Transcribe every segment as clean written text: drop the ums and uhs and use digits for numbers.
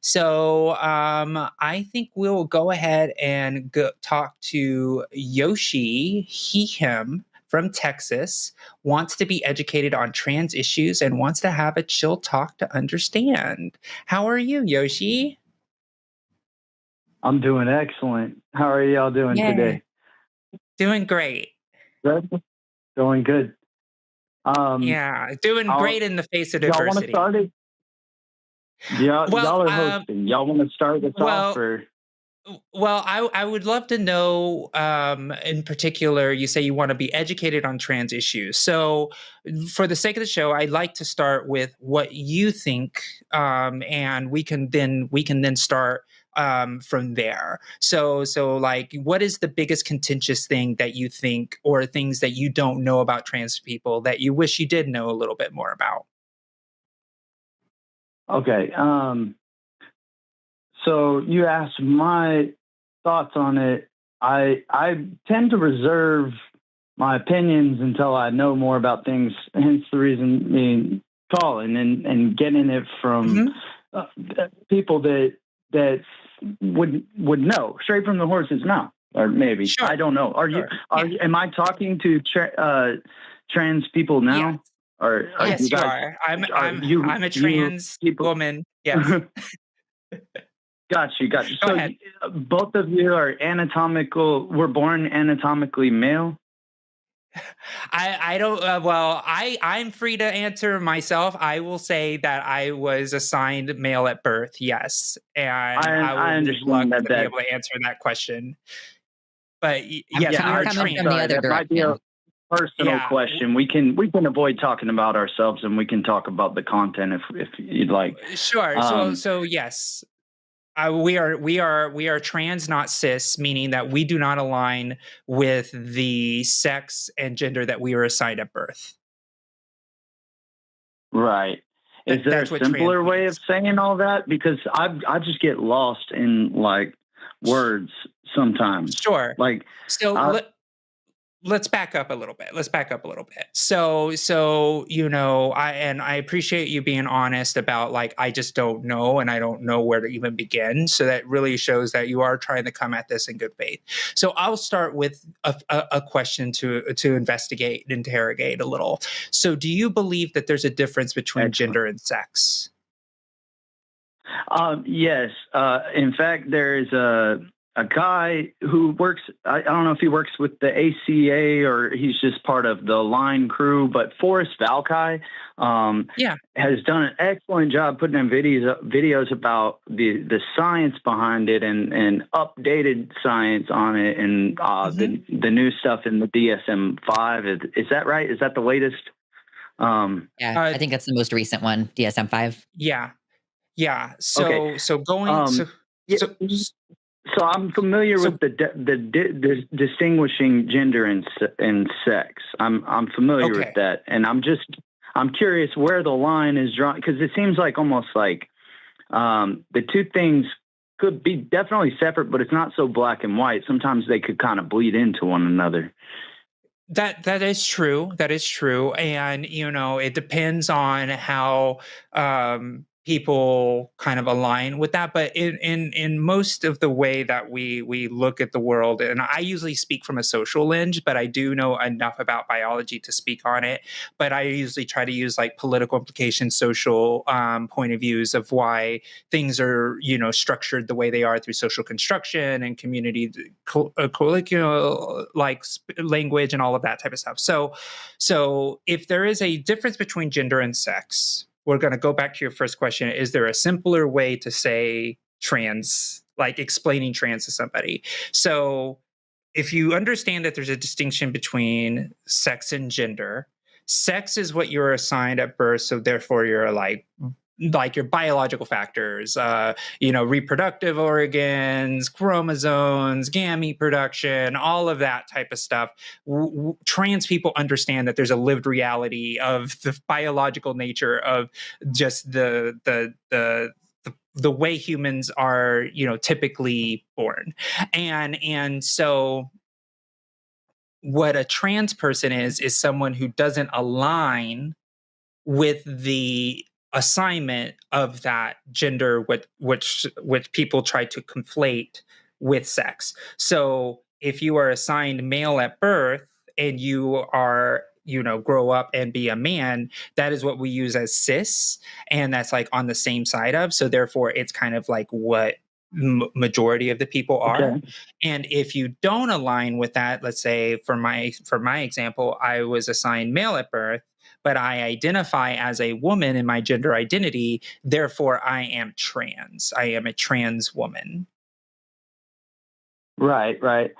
So I think we'll go ahead and talk to Yoshi, him from Texas, wants to be educated on trans issues and wants to have a chill talk to understand. How are you, Yoshi? I'm doing excellent. How are y'all doing today? Doing great. Good? Doing good. Yeah, doing great in the face of Y'all want to diversity. start it? Y'all are hosting. Y'all want to start this off? Or? Well, I would love to know, in particular, you say you want to be educated on trans issues. So for the sake of the show, I'd like to start with what you think, and we can then start from there. So like, what is the biggest contentious thing that you think, or things that you don't know about trans people that you wish you did know a little bit more about? Okay. So you asked my thoughts on it. I tend to reserve my opinions until I know more about things. Hence the reason me calling and getting it from people that would know straight from the horse's mouth, or maybe I don't know. Am I talking to trans people now? Yes. Or Yes, you are. I'm a trans woman. Yes. Got you. So both of you are were born anatomically male? I don't, I'm free to answer myself. I will say that I was assigned male at birth, yes. And I would love to be able to answer that question. But yes, we are trained. From the other direction. Might be a personal question. We can avoid talking about ourselves, and we can talk about the content if you'd like. Sure. So yes. We are trans, not cis, meaning that we do not align with the sex and gender that we were assigned at birth. Right. Is there a simpler way of saying all that? Because I just get lost in like words sometimes. Sure. Like let's back up a little bit. So, I appreciate you being honest about, like, I just don't know, and I don't know where to even begin. So that really shows that you are trying to come at this in good faith. So I'll start with a question to investigate and interrogate a little. So do you believe that there's a difference between gender and sex? Yes. In fact, there's a guy who works, I don't know if he works with the ACA or he's just part of the line crew, but Forrest Valkai has done an excellent job putting in videos about the science behind it and updated science on it, and the new stuff in the DSM-5. Is that right? Is that the latest? I think that's the most recent one, DSM-5. Yeah. So I'm familiar with the distinguishing gender and sex. I'm familiar with that, and I'm curious where the line is drawn, because it seems like almost like the two things could be definitely separate, but it's not so black and white. Sometimes they could kind of bleed into one another. That is true. And it depends on how people kind of align with that. But in most of the way that we look at the world, and I usually speak from a social lens, but I do know enough about biology to speak on it. But I usually try to use like political implications, social point of views of why things are, structured the way they are through social construction and community colloquial like language and all of that type of stuff. So if there is a difference between gender and sex, we're going to go back to your first question. Is there a simpler way to say trans, like explaining trans to somebody? So if you understand that there's a distinction between sex and gender, sex is what you're assigned at birth. So therefore you're like your biological factors, reproductive organs, chromosomes, gamete production, all of that type of stuff. Trans people understand that there's a lived reality of the biological nature of just the way humans are, typically born. And so what a trans person is someone who doesn't align with the assignment of that gender, which people try to conflate with sex. So if you are assigned male at birth and you are, grow up and be a man, that is what we use as cis, and that's like on the same side of. So therefore, it's kind of like what majority of the people are. Okay. And if you don't align with that, let's say for my example, I was assigned male at birth, but I identify as a woman in my gender identity, therefore I am trans. I am a trans woman. Right, right.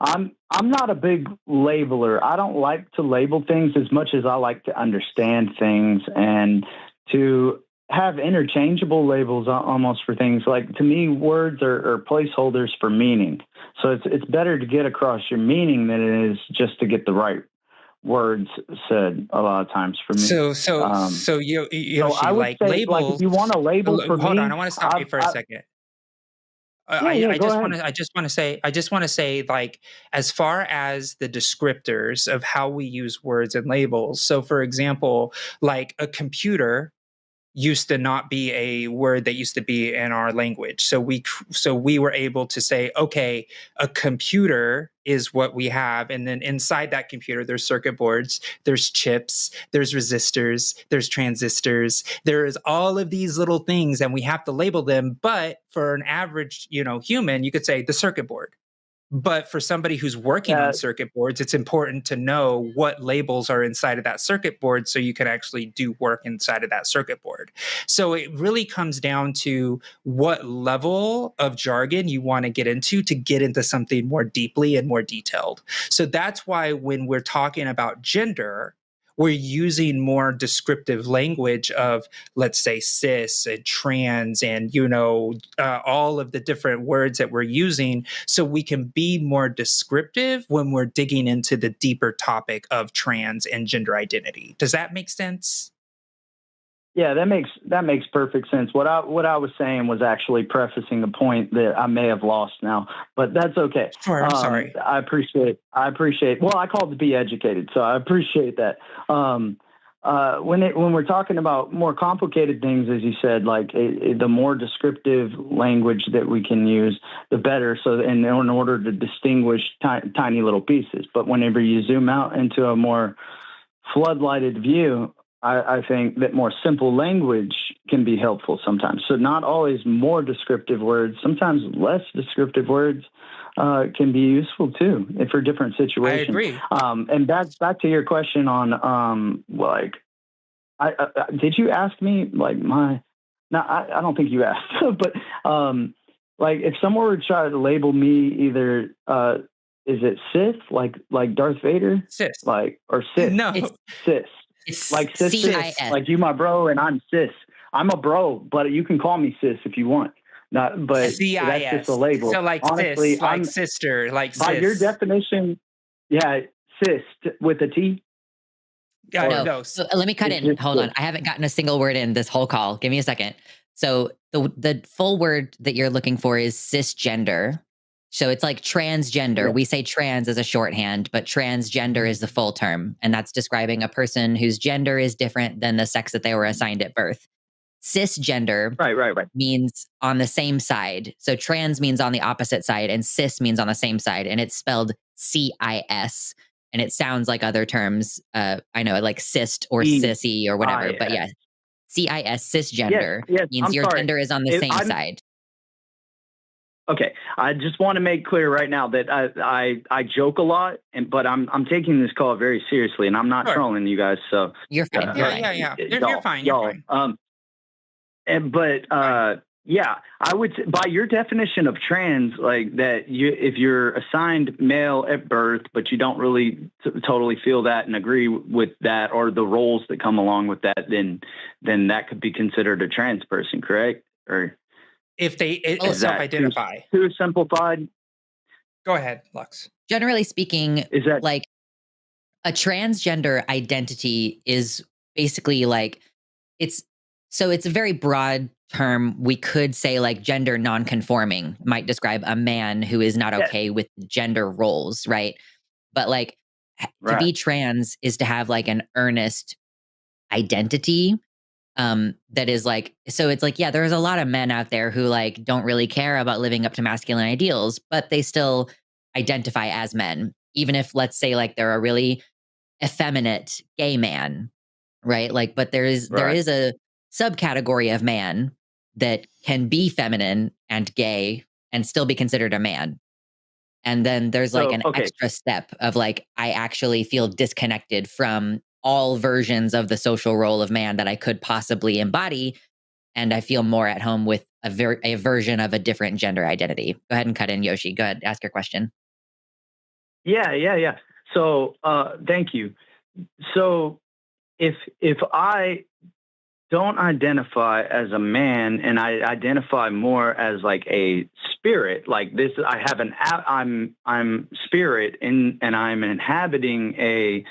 I'm not a big labeler. I don't like to label things as much as I like to understand things and to have interchangeable labels almost for things. Like, to me, words are placeholders for meaning. So it's better to get across your meaning than it is just to get the right words said a lot of times for me. So Yoshi, I would like say, labels. like, if you want a label for me, hold on, I want to stop you for a second. Yeah, I go just ahead. want to. I just want to say, like, as far as the descriptors of how we use words and labels. So, for example, like a computer used to not be a word that used to be in our language. So we were able to say, okay, a computer is what we have, and then inside that computer there's circuit boards, there's chips, there's resistors, there's transistors, there's all of these little things, and we have to label them. But for an average, human, you could say the circuit board. But for somebody who's working on circuit boards, it's important to know what labels are inside of that circuit board so you can actually do work inside of that circuit board. So it really comes down to what level of jargon you want to get into something more deeply and more detailed. So that's why when we're talking about gender, we're using more descriptive language of, let's say, cis and trans and, all of the different words that we're using, so we can be more descriptive when we're digging into the deeper topic of trans and gender identity. Does that make sense? Yeah, that makes perfect sense. What I was saying was actually prefacing a point that I may have lost now, but that's okay. Sure, I'm sorry. I appreciate. Well, I called to be educated, so I appreciate that. When we're talking about more complicated things, as you said, like the more descriptive language that we can use, the better. So, in order to distinguish tiny little pieces, but whenever you zoom out into a more floodlighted view, I think that more simple language can be helpful sometimes. So not always more descriptive words, sometimes less descriptive words can be useful too for different situations. I agree. And back to your question on did you ask me like my? No, I don't think you asked, but like if someone were to try to label me either is it Sith like Darth Vader, cis, like, or Sith? No, Cis. It's Like cis, CIS. like you my bro and I'm cis. I'm a bro, but you can call me cis if you want. But CIS. that's just a label. So like honestly, cis, like sister, like by cis. your definition, yeah, cis with a T. No. So let me cut in. Hold on. I haven't gotten a single word in this whole call. Give me a second. So the full word that you're looking for is cisgender. So it's like transgender. Yeah. We say trans as a shorthand, but transgender is the full term. And that's describing a person whose gender is different than the sex that they were assigned at birth. Cisgender Right. means on the same side. So trans means on the opposite side and cis means on the same side. And it's spelled CIS. And it sounds like other terms. I know, like cyst or sissy or whatever. But yeah, CIS, cisgender, yes, means I'm your sorry. gender is on the same side. Okay, I just want to make clear right now that I joke a lot, but I'm taking this call very seriously, and I'm not trolling you guys. So you're fine. Yeah. You're fine. You're fine. Yeah, I would say, by your definition of trans, like that, if you're assigned male at birth, but you don't really totally feel that and agree with that, or the roles that come along with that, then that could be considered a trans person, correct? Or if they self-identify. Too simplified? Go ahead, Lux. Generally speaking, is that like a transgender identity is basically like it's a very broad term. We could say like gender nonconforming might describe a man who is not okay with gender roles, right? But like to be trans is to have like an earnest identity that is like, so it's like, yeah, there's a lot of men out there who like don't really care about living up to masculine ideals, but they still identify as men, even if, let's say, like they're a really effeminate gay man, right? Like, but there Right. is a subcategory of man that can be feminine and gay and still be considered a man. And then there's like So, an okay. extra step of like, I actually feel disconnected from all versions of the social role of man that I could possibly embody. And I feel more at home with a version of a different gender identity. Go ahead and cut in, Yoshi. Go ahead, ask your question. Yeah. So, thank you. So if I don't identify as a man and I identify more as like a spirit, like this, I'm spirit and I'm inhabiting a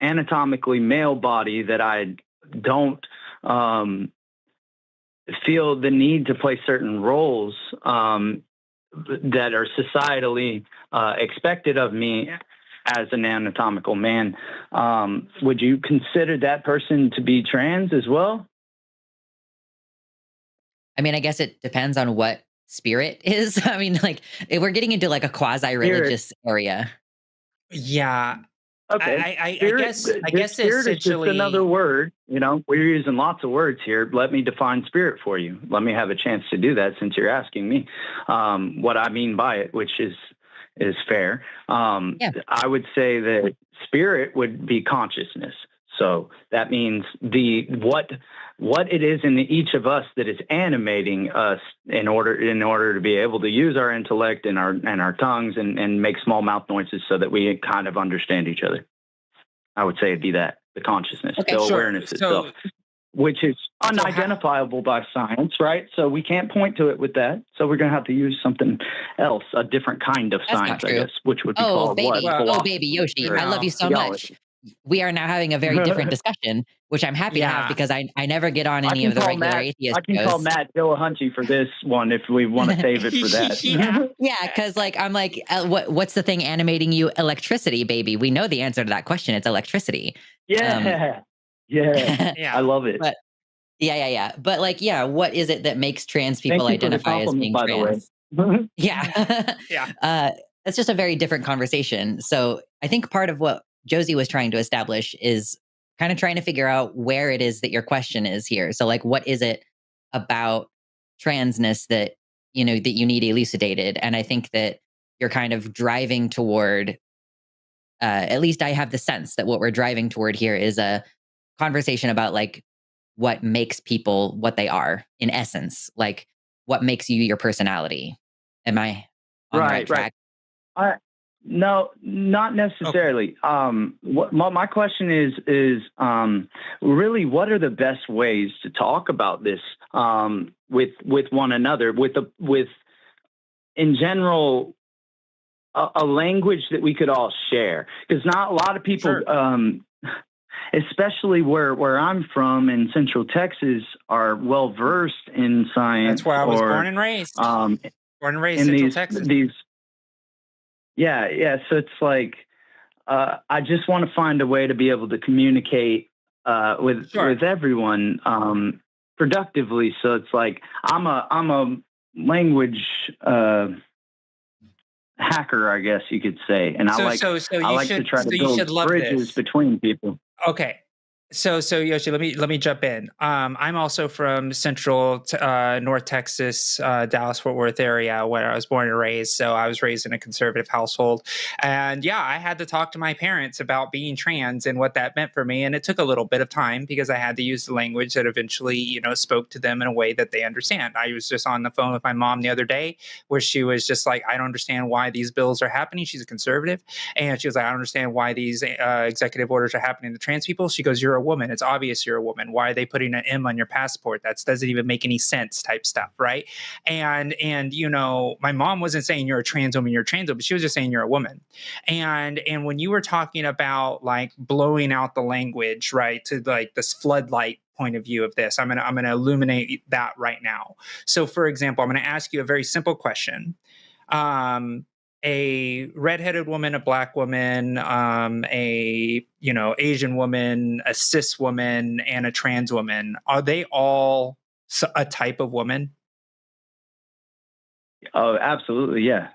anatomically male body that I don't feel the need to play certain roles that are societally expected of me as an anatomical man. Would you consider that person to be trans as well? I mean, I guess it depends on what spirit is. I mean, like, if we're getting into like a Spirit. quasi-religious area. Yeah, Okay. I Spirit, guess spirit is just another essentially. word. You know, we're using lots of words here. Let me define spirit for you. Let me have a chance to do that since you're asking me what I mean by it, which is fair. Yeah. I would say that spirit would be consciousness. So that means what it is in each of us that is animating us in order to be able to use our intellect and our tongues and make small mouth noises so that we kind of understand each other. I would say it'd be that the consciousness, Okay. the Sure. awareness So itself, which is unidentifiable by science, right? So we can't point to it with that. So we're going to have to use something else, a different kind of That's not science, I true. guess, which would be Oh, called what? baby. well, Oh, baby, Philosophy Yoshi. or I love no, you so much. theology. We are now having a very different discussion, which I'm happy to have yeah, because I never get on I any can of the call regular Matt. atheist I can call shows. Matt Dillahunty for this one if we want to save it for yeah. that. Yeah, because like I'm like, what's the thing animating you? Electricity, baby. We know the answer to that question. It's electricity. Um, Yeah. I Yeah. love it. but yeah. But like, yeah, what is it that makes trans Thank people you for the identify as compliment, being by the way. trans? Yeah. Yeah. That's just a very different conversation. So I think part of what Josie was trying to establish is kind of trying to figure out where it is that your question is here. So like, what is it about transness that, that you need elucidated? And I think that you're kind of driving toward, at least I have the sense that what we're driving toward here is a conversation about like what makes people what they are in essence, like what makes you your personality. Am I on the right Right. track? I, no, not Okay. necessarily. What my question is really what are the best ways to talk about this with one another with in general a language that we could all share, because not a lot of people Sure. especially where I'm from in Central Texas are well versed in science That's where I was born or and raised. um, Born and raised in Central Texas. these yeah. So it's like I just want to find a way to be able to communicate Sure. with everyone productively. So it's like I'm a language hacker, I guess you could say, and So so so I you like to should try to so you build should love bridges this. between people. Okay. So Yoshi, let me jump in. I'm also from Central North Texas, Dallas Fort Worth area, where I was born and raised. So I was raised in a conservative household, and yeah, I had to talk to my parents about being trans and what that meant for me. And it took a little bit of time because I had to use the language that eventually, spoke to them in a way that they understand. I was just on the phone with my mom the other day, where she was just like, "I don't understand why these bills are happening." She's a conservative, and she was like, "I don't understand why these executive orders are happening to trans people." She goes, "You're a woman. It's obvious you're a woman. Why are they putting an M on your passport? That doesn't even make any sense," type stuff, right? And my mom wasn't saying you're a trans woman, you're a trans woman, but she was just saying you're a woman. And when you were talking about like blowing out the language, right, to like this floodlight point of view of this, I'm gonna illuminate that right now. So, for example, I'm gonna ask you a very simple question. Um, a redheaded woman, a black woman, a Asian woman, a cis woman, and a trans woman, are they all a type of woman? Oh, absolutely. Yeah.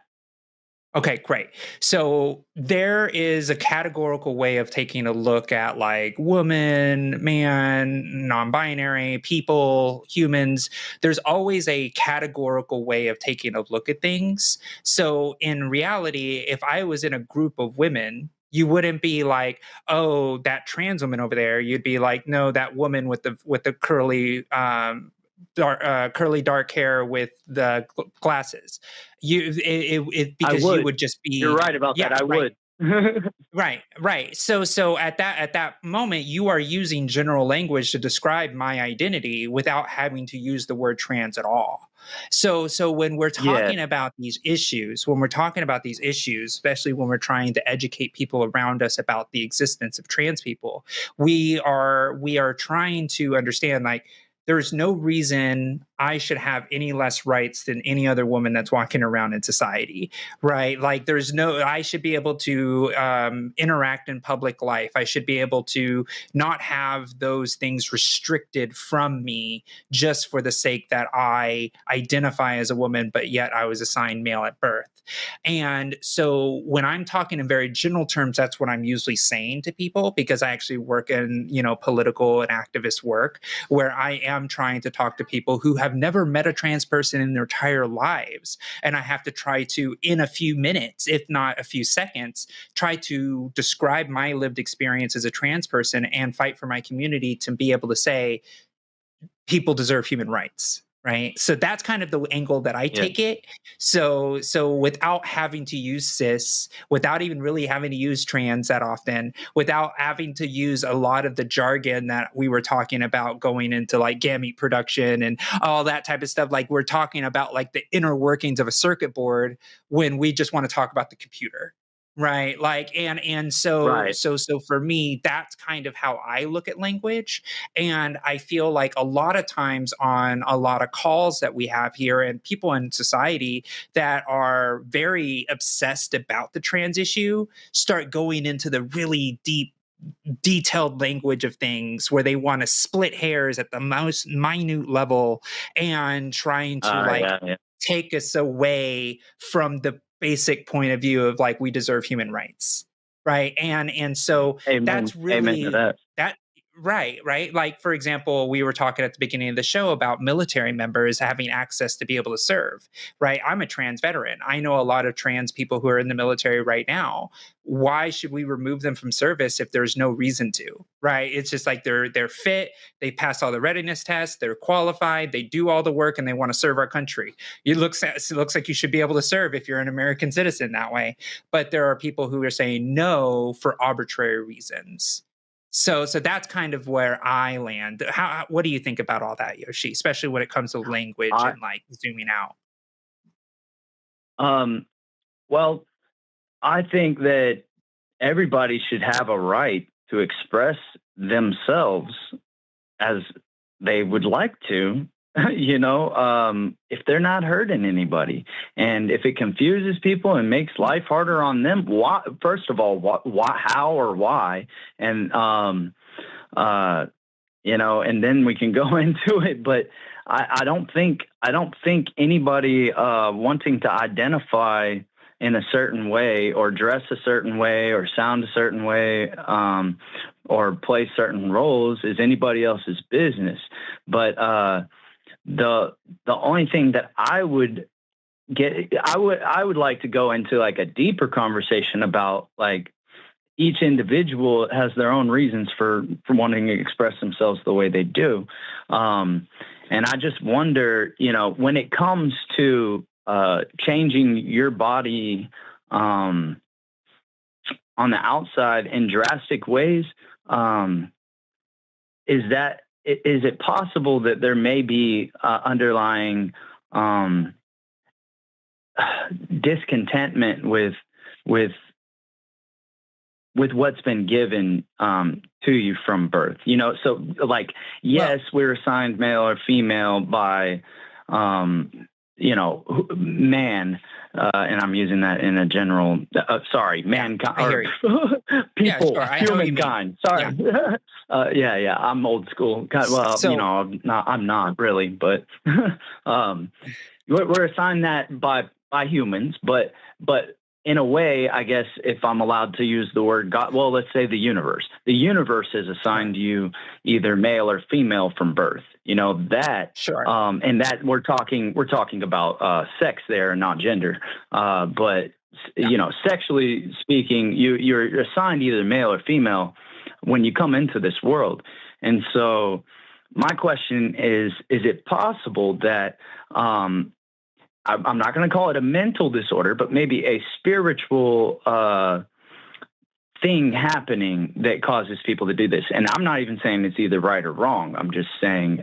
Okay, great. So there is a categorical way of taking a look at like woman, man, non-binary, people, humans. There's always a categorical way of taking a look at things. So in reality, if I was in a group of women, you wouldn't be like, oh, that trans woman over there. You'd be like, no, that woman with the curly curly dark hair with the glasses. I Because you would. would just You're be, right about that. yeah, I right. would. Right. So at that moment, you are using general language to describe my identity without having to use the word trans at all. So when we're Yeah. talking about these issues, especially when we're trying to educate people around us about the existence of trans people, we are trying to understand, like, there's no reason I should have any less rights than any other woman that's walking around in society, right? Like, I should be able to interact in public life. I should be able to not have those things restricted from me just for the sake that I identify as a woman, but yet I was assigned male at birth. And so when I'm talking in very general terms, that's what I'm usually saying to people, because I actually work in, political and activist work, where I am trying to talk to people who have never met a trans person in their entire lives. And I have to try to, in a few minutes, if not a few seconds, try to describe my lived experience as a trans person and fight for my community to be able to say, people deserve human rights. Right. So that's kind of the angle that I Yeah. take it. So without having to use cis, without even really having to use trans that often, without having to use a lot of the jargon that we were talking about going into like gamete production and all that type of stuff, like we're talking about like the inner workings of a circuit board when we just want to talk about the computer. Right. Like, and so Right. so so for me, that's kind of how I look at language. And I feel like a lot of times on a lot of calls that we have here and people in society that are very obsessed about the trans issue start going into the really deep, detailed language of things where they want to split hairs at the most minute level and trying to like Yeah. Yeah. take us away from the basic point of view of like we deserve human rights, right? And so Amen. that's Amen to really that. that. Right. Like, for example, we were talking at the beginning of the show about military members having access to be able to serve, right? I'm a trans veteran. I know a lot of trans people who are in the military right now. Why should we remove them from service if there's no reason to, right? It's just like they're fit, they pass all the readiness tests, they're qualified, they do all the work, and they want to serve our country. It looks like you should be able to serve if you're an American citizen that way. But there are people who are saying no for arbitrary reasons. So that's kind of where I land. What do you think about all that, Yoshi? Especially when it comes to language I and like zooming out. well, I think that everybody should have a right to express themselves as they would like to, if they're not hurting anybody. And if it confuses people and makes life harder on them, why, first of all, why, how or why? And, and then we can go into it. But I don't think anybody wanting to identify in a certain way or dress a certain way or sound a certain way or play certain roles is anybody else's business. But the only thing that I would like to go into like a deeper conversation about, like, each individual has their own reasons for wanting to express themselves the way they do. And I just wonder, when it comes to changing your body on the outside in drastic ways, is it possible that there may be underlying discontentment with what's been given to you from birth? So like, yes, we're assigned male or female by man, and I'm using that in a general, mankind, I hear or people, sure. I know what you mean. humankind. Sorry. Yeah. I'm old school. Well, So, I'm not really, but we're assigned that by humans, but in a way, I guess if I'm allowed to use the word God, well, let's say the universe. The universe has assigned you either male or female from birth. That, sure. and that we're talking about sex there, not gender. But sexually speaking, you're assigned either male or female when you come into this world. And so my question is it possible that I'm not going to call it a mental disorder, but maybe a spiritual thing happening that causes people to do this? And I'm not even saying it's either right or wrong. I'm just saying,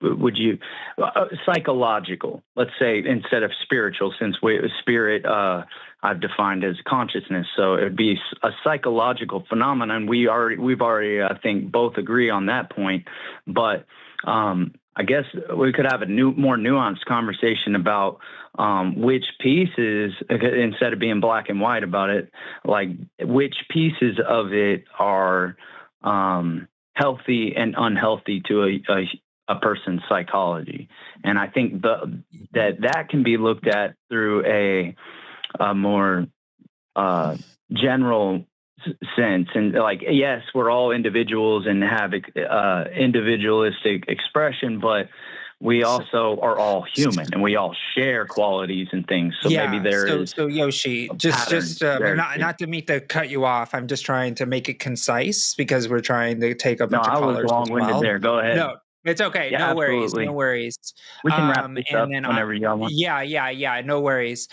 would you psychological, let's say, instead of spiritual, since spirit I've defined as consciousness, so it would be a psychological phenomenon. We've already I think both agree on that point, but I guess we could have a more nuanced conversation about which pieces, instead of being black and white about it, like which pieces of it are healthy and unhealthy to a person's psychology. And I think that can be looked at through a more general sense. And like, yes, we're all individuals and have individualistic expression, but we also are all human and we all share qualities and things. So maybe there is. So Yoshi, just not to mean to cut you off. I'm just trying to make it concise because we're trying to take a bunch of callers. I was long-winded there. Go ahead. No, it's okay. Yeah, no absolutely. worries. We can wrap this up whenever y'all want. Yeah. No worries.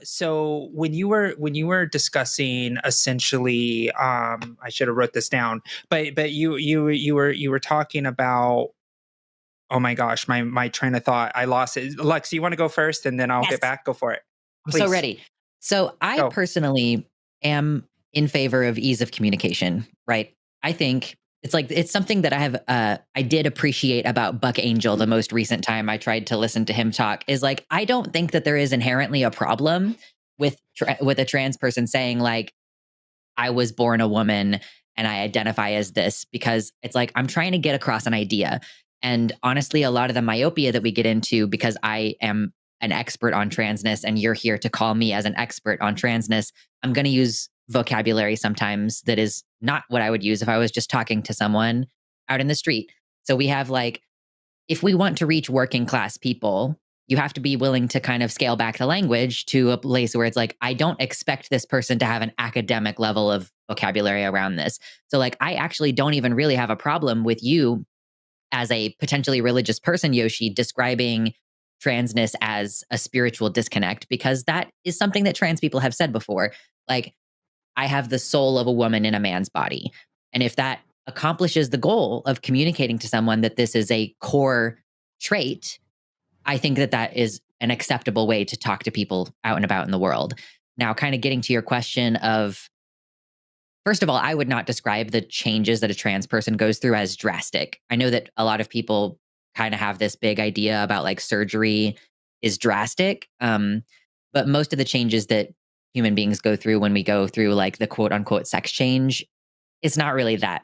So when you were discussing essentially, I should have wrote this down, but you were talking about. Oh my gosh, my train of thought. I lost it. Lux, you want to go first and then I'll get back? Go for it. Please. I'm so ready. So I personally am in favor of ease of communication, right? I think it's something that I did appreciate about Buck Angel the most recent time I tried to listen to him talk, is like, I don't think that there is inherently a problem with a trans person saying like, I was born a woman and I identify as this, because it's like, I'm trying to get across an idea. And honestly, a lot of the myopia that we get into, because I am an expert on transness and you're here to call me as an expert on transness, I'm going to use vocabulary sometimes that is not what I would use if I was just talking to someone out in the street. So we have like, if we want to reach working class people, you have to be willing to kind of scale back the language to a place where it's like, I don't expect this person to have an academic level of vocabulary around this. So like, I actually don't even really have a problem with you as a potentially religious person, Yoshi, describing transness as a spiritual disconnect, because that is something that trans people have said before. Like, I have the soul of a woman in a man's body. And if that accomplishes the goal of communicating to someone that this is a core trait, I think that is an acceptable way to talk to people out and about in the world. Now, kind of getting to your question of, first of all, I would not describe the changes that a trans person goes through as drastic. I know that a lot of people kind of have this big idea about like surgery is drastic. But most of the changes that human beings go through when we go through like the quote unquote sex change, it's not really that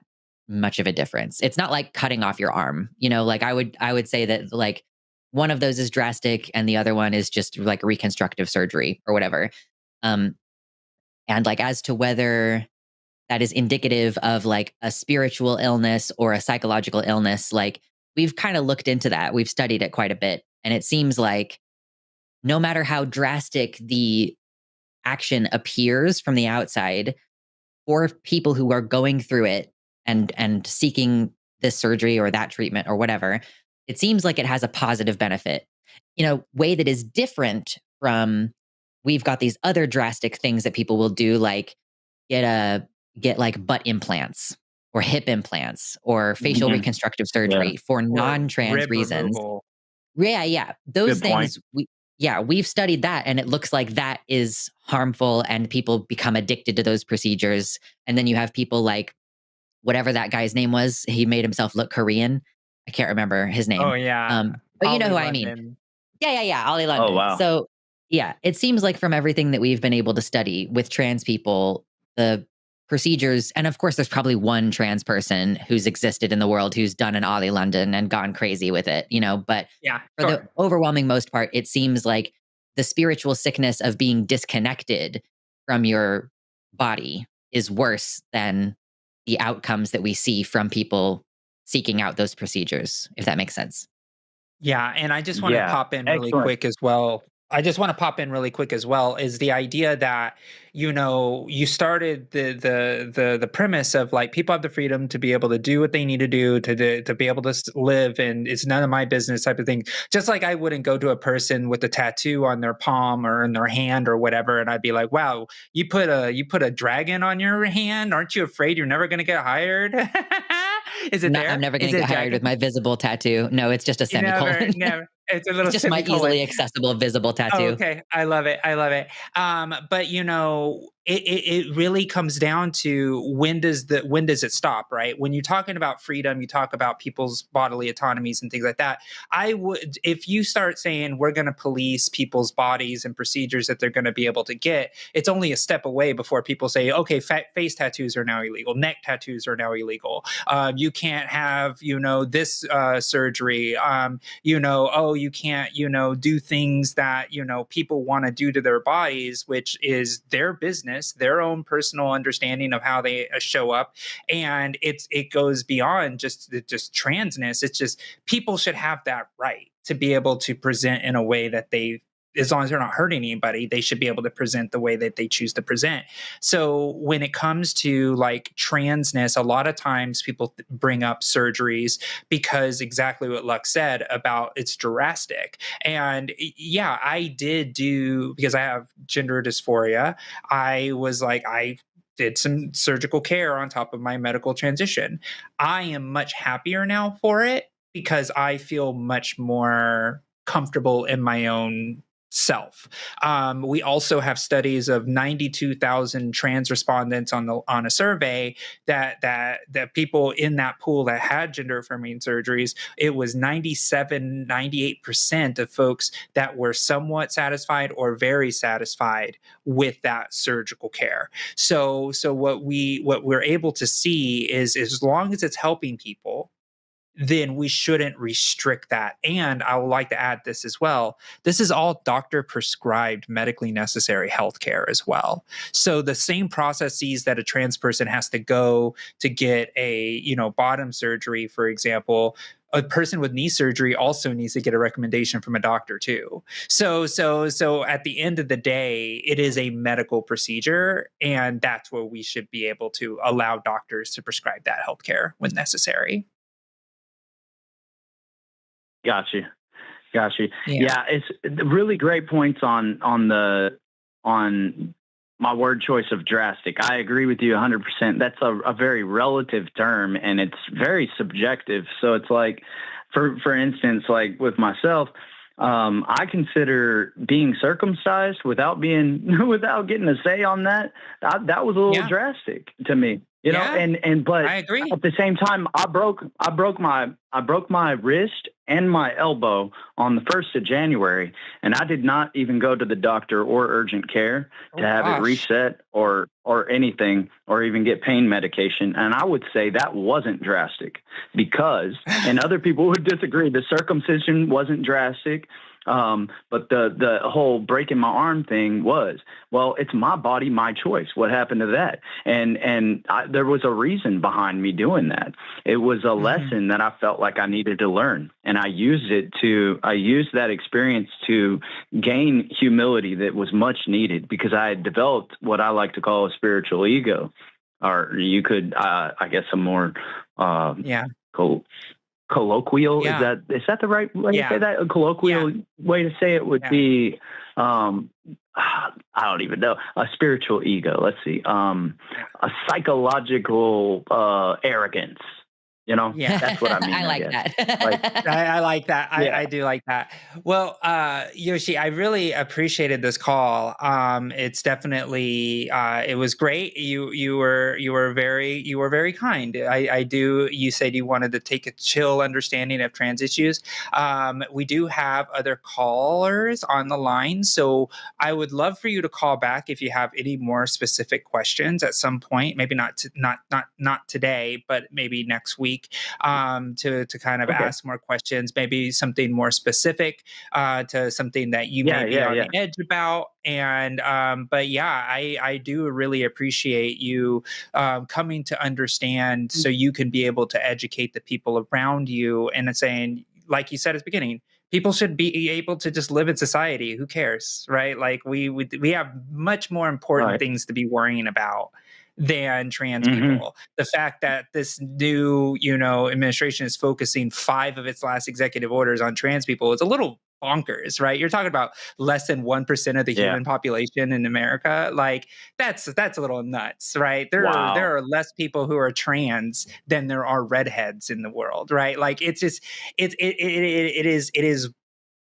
much of a difference. It's not like cutting off your arm, like I would say that like one of those is drastic and the other one is just like reconstructive surgery or whatever. And like, as to whether that is indicative of like a spiritual illness or a psychological illness, like we've kind of looked into that. We've studied it quite a bit. And it seems like no matter how drastic the action appears from the outside, for people who are going through it and seeking this surgery or that treatment or whatever, it seems like it has a positive benefit in a way that is different from, we've got these other drastic things that people will do, like get like butt implants or hip implants or facial reconstructive surgery for non-trans reasons. Removal. Yeah. Those Good things, we've studied that, and it looks like that is harmful and people become addicted to those procedures. And then you have people like, whatever that guy's name was, he made himself look Korean. I can't remember his name. Oh yeah. But you know who I mean. Yeah. Ollie Oh, London. wow. So, yeah, it seems like from everything that we've been able to study with trans people, the procedures, and of course, there's probably one trans person who's existed in the world who's done an Ollie London and gone crazy with it, but Yeah, for the sure. overwhelming most part, it seems like the spiritual sickness of being disconnected from your body is worse than the outcomes that we see from people seeking out those procedures, if that makes sense. Yeah, and I just want to Yeah. pop in really Excellent. quick as well. I just want to pop in really quick as well is the idea that you started the premise of like people have the freedom to be able to do what they need to do to be able to live, and it's none of my business type of thing. Just like I wouldn't go to a person with a tattoo on their palm or in their hand or whatever, and I'd be like, "Wow, you put a dragon on your hand? Aren't you afraid you're never going to get hired?" Is it I'm there? never going Is to it get hired with dragon? my visible tattoo. No, it's just a Never, semicolon. never. It's a little It's just my semicolon. easily accessible visible Oh, tattoo. okay. I love it. I love it. But it really comes down to when does it stop, right? When you're talking about freedom, you talk about people's bodily autonomies and things like that. I would, if you start saying we're going to police people's bodies and procedures that they're going to be able to get, it's only a step away before people say, okay, face tattoos are now illegal, neck tattoos are now illegal. You can't have, this surgery. Oh, you can't, do things that, people want to do to their bodies, which is their business, their own personal understanding of how they show up. And it goes beyond just transness. It's just people should have that right to be able to present in a way that they, as long as they're not hurting anybody, they should be able to present the way that they choose to present. So when it comes to like transness, a lot of times people bring up surgeries because exactly what Lux said about it's drastic. And yeah, I did do, because I have gender dysphoria, I was like, I did some surgical care on top of my medical transition. I am much happier now for it because I feel much more comfortable in my own self. We also have studies of 92,000 trans respondents on a survey that people in that pool that had gender affirming surgeries, it was 98% of folks that were somewhat satisfied or very satisfied with that surgical care. So what we're able to see is as long as it's helping people, then we shouldn't restrict that. And I would like to add this as well. This is all doctor prescribed medically necessary healthcare as well. So the same processes that a trans person has to go to get a, bottom surgery, for example, a person with knee surgery also needs to get a recommendation from a doctor too. So at the end of the day, it is a medical procedure, and that's where we should be able to allow doctors to prescribe that healthcare when necessary. Gotcha. Gotcha. Yeah. Yeah, it's really great points on my word choice of drastic. I agree with you 100%. That's a very relative term, and it's very subjective. So it's like, for instance, like with myself, I consider being circumcised without getting a say on that. That was a little drastic to me, Yeah, but I agree. at the same time, I broke my wrist and my elbow on the 1st of January, and I did not even go to the doctor or urgent care to have it reset or anything, or even get pain medication. And I would say that wasn't drastic because, and other people would disagree, the circumcision wasn't drastic. But the whole breaking my arm thing was, well, it's my body, my choice. What happened to that? And there was a reason behind me doing that. It was a lesson that I felt like I needed to learn. And I used that experience to gain humility that was much needed, because I had developed what I like to call a spiritual ego, or you could, I guess, a more, colloquial. Yeah. Is that the right way to say that? A colloquial way to say it would be, I don't even know, a spiritual ego. Let's see, a psychological arrogance. You know, Yeah. that's what I mean. I like guess. that. Like, I like that. yeah. I do like that. Well, Yoshi, I really appreciated this call. It's definitely it was great. You were very kind. I do. You said you wanted to take a chill understanding of trans issues. We do have other callers on the line, so I would love for you to call back if you have any more specific questions at some point. Maybe not today, but maybe next week. To kind of Okay. ask more questions, maybe something more specific to something that you may be on the edge about. And but yeah, I do really appreciate you coming to understand, so you can be able to educate the people around you, and saying, like you said at the beginning, people should be able to just live in society. Who cares, right? Like we have much more important things to be worrying about than trans people. The fact that this new, administration is focusing 5 of its last executive orders on trans people is a little bonkers, right? You're talking about less than 1% of the human population in America. Like that's a little nuts, right? There are less people who are trans than there are redheads in the world, right? Like it's just it is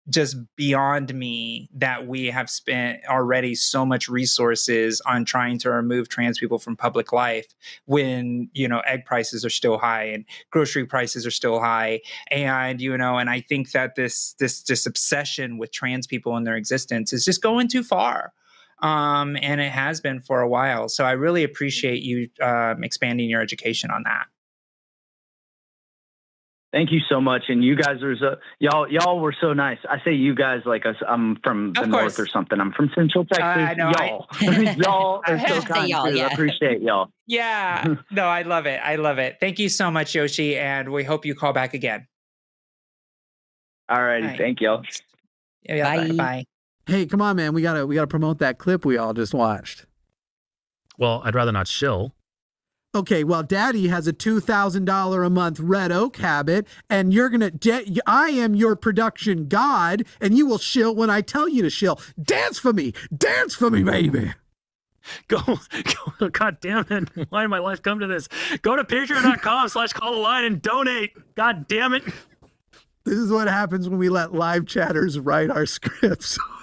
just beyond me that we have spent already so much resources on trying to remove trans people from public life when, egg prices are still high and grocery prices are still high. And, and I think that this obsession with trans people and their existence is just going too far. And it has been for a while. So I really appreciate you expanding your education on that. Thank you so much, and you guys are y'all were so nice. I say you guys like us. I'm from the north or something. I'm from Central Texas. I know, y'all are so kind too. I appreciate y'all. Yeah, no, I love it. I love it. Thank you so much, Yoshi, and we hope you call back again. All righty, thank y'all. Yeah, bye. Hey, come on, man. We gotta promote that clip we all just watched. Well, I'd rather not shill. Okay, well, Daddy has a $2,000 a month red oak habit, and I am your production god, and you will shill when I tell you to shill. Dance for me, baby. Go, God damn it. Why did my life come to this? Go to patreon.com/call-the-line and donate. God damn it. This is what happens when we let live chatters write our scripts.